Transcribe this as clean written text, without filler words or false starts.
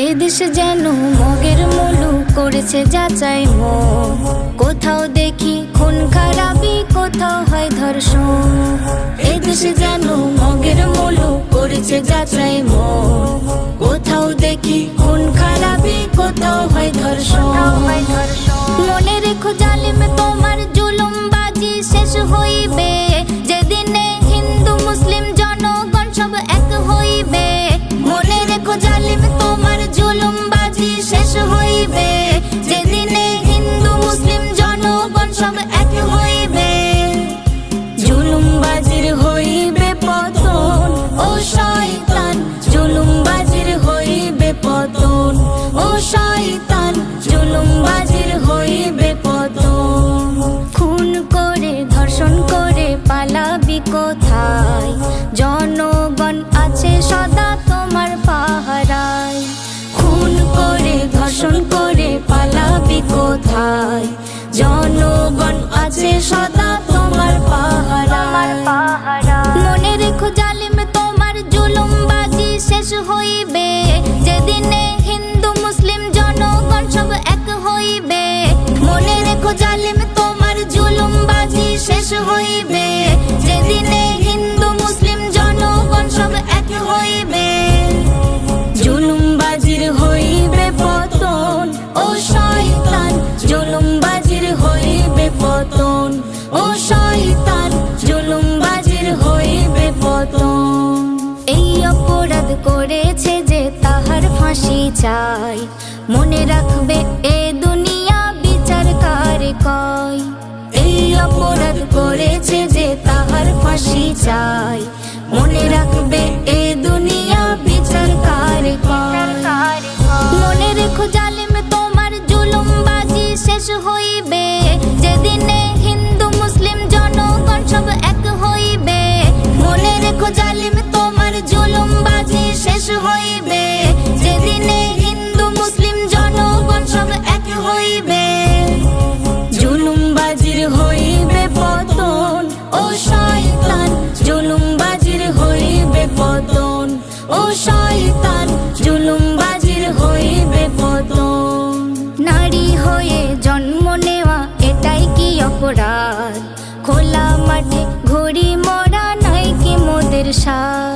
এদেশে যেন মগের মুলু করেছে যাচাই মন। কোথাও দেখি খুন খারাপি, কোথাও হয় ধর্ষণ। এদেশে যেন মগের মুলু করেছে যাচাই মন। কোথাও দেখি খুন খারাপি, কোথাও হয় ধর্ষণ। মনে রেখো জালিম তোমার জুলুমবাজি শেষ হইবে যেদিনে হিন্দু মুসলিম জনগণ সব এক হইবে। মনে রেখো জালিম তোমার জুলুমবাজি শেষ হইবে যেদিনে হিন্দু মুসলিম জনগণ সব এক হইবে। জুলুমবাজির হইবে পতন ও শয়তান, জুলুমবাজির হইবে পতন ও শয়তান, জুলুমবাজির হইবে পতন। খুন করে ধর্ষণ করে পালাবি কোথায়? জনগণ আছে সদা তোমার পাহারায়। খুন করে ধর্ষণ করে পালাবি কোথায়? জনগণ আছে সদা তোমার পাহারায়। মনে রেখো জালিম তোমার জুলুমবাজি শেষ হইবে যেদিনে হিন্দু মুসলিম জনগণ সব এক হইবে। মনে রেখো জালিম তোমার জুলুমবাজি শেষ হইবে যেদিনে হিন্দু মুসলিম জনগণ সব এক হইবে। জুলুমবাজির হইবে পতন ও শয়তান, জুলুমবাজির হইবে পতন ও শয়তান, জুলুমবাজির হইবে পতন। এই অপরাধ করেছে যে তাহার ফাঁসি চাই। মনে রাখবে এ দুনিয়া বিচার কারে কয়। এই অপরাধ করেছে যে তাহার ফাঁসি চাই। মনে রাখবে এ দুনিয়া বিচার কারে কয়। মনে রেখো জালিম তোমার জুলুমবাজি শেষ হইবে যেদিনে হিন্দু মুসলিম জনগণ সব এক হইবে। মনে রেখো জালিম তোমার জুলুমবাজি শেষ হইবে যেদিনে হিন্দু মুসলিম জনগণ সব এক হইবে। জুলুমবাজির হইবে পতন ও শয়তান, জুলুমবাজির হইবে পতন ও শয়তান, জুলুমবাজির হইবে পতন। নারী হয়ে জন্ম নেওয়া এটাই কি অপরাধ? খোলা মাঠে ঘুড়ি মরা নাই কি মোদের সাথ?